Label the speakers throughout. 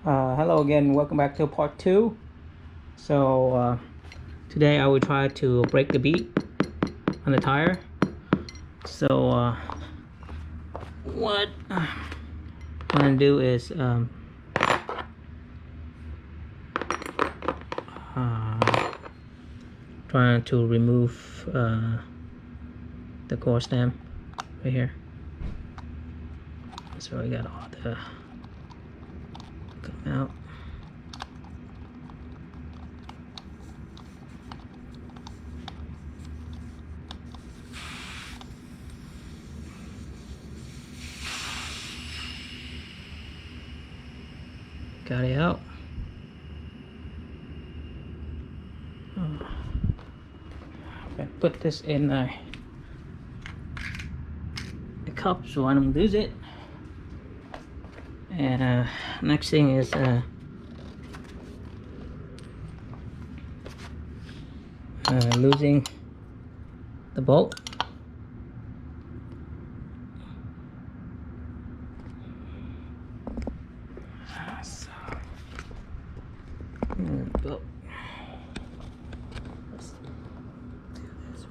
Speaker 1: Hello again, welcome back to part 2. Today I will try to break the bead on the tire. What I'm gonna do is trying to remove the core stem right here. So I got all the come out. Got it out. Okay, put this in a cup so I don't lose it. And next thing is losing the bolt. Bolt. Let's do this.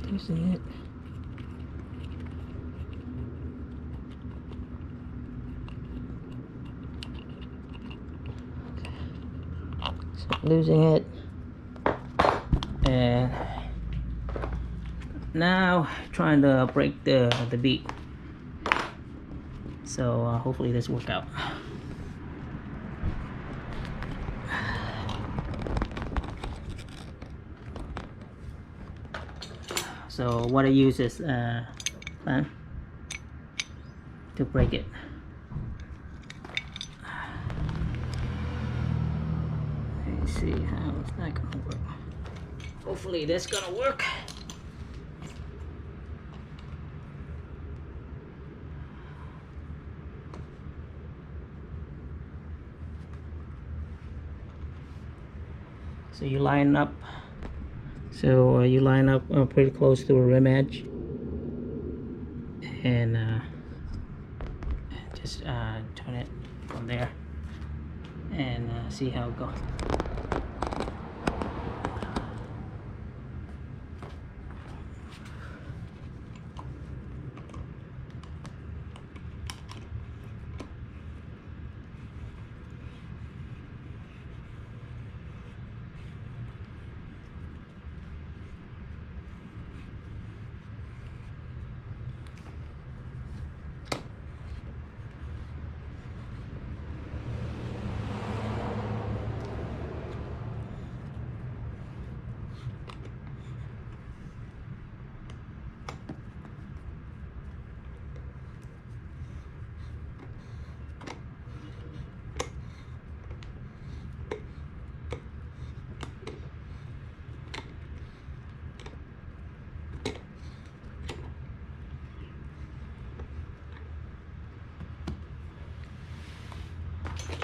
Speaker 1: Losing it. Losing it, and now trying to break the bead. So hopefully this work out. So what I use is fan to break it. Let's see how it's not gonna work. Hopefully this gonna work. So you line up. So you line up pretty close to a rim edge, and just turn it from there, and see how it goes.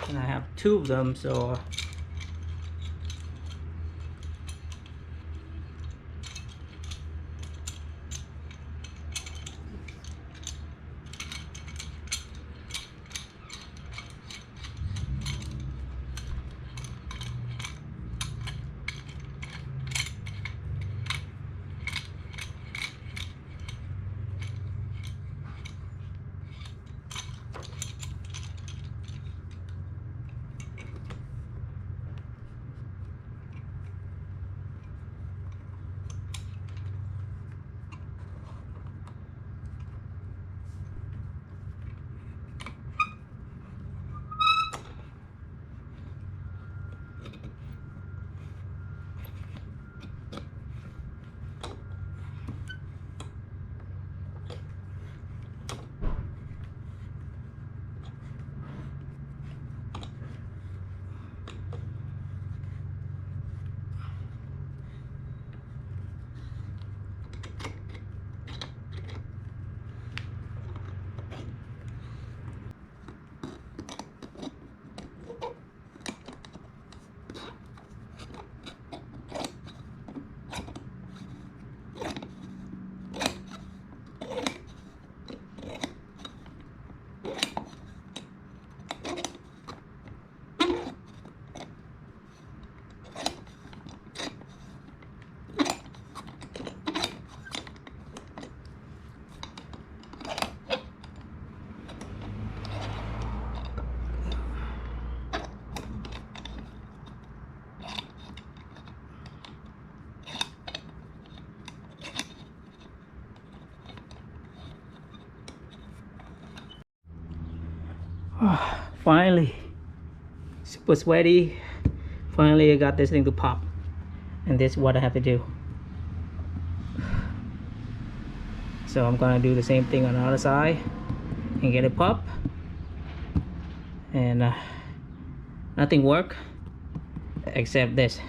Speaker 1: And I have 2 of them, so Finally, super sweaty. Finally I got this thing to pop, and this is what I have to do. So I'm gonna do the same thing on the other side and get it pop, and nothing worked except this.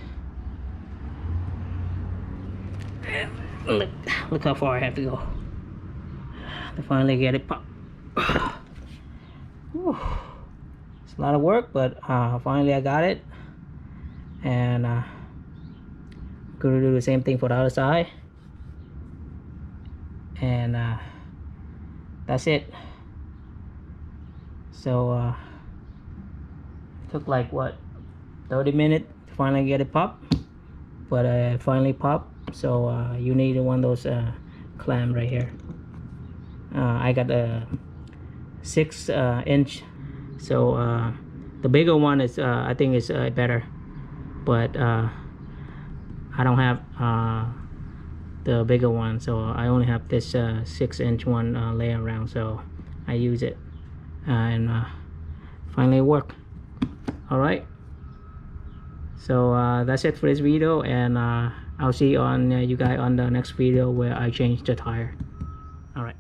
Speaker 1: Look how far I have to go to finally get it pop. It's a lot of work, but finally I got it, and I'm gonna do the same thing for the other side, and that's it. So it took like what, 30 minutes to finally get it popped, but I finally popped. So you need one of those clamp right here. I got a 6-inch, so the bigger one is I think is better, but I don't have the bigger one, so I only have this 6-inch one laying around, so I use it, and finally it worked. All right, so that's it for this video, and I'll see you on you guys on the next video where I change the tire. All right.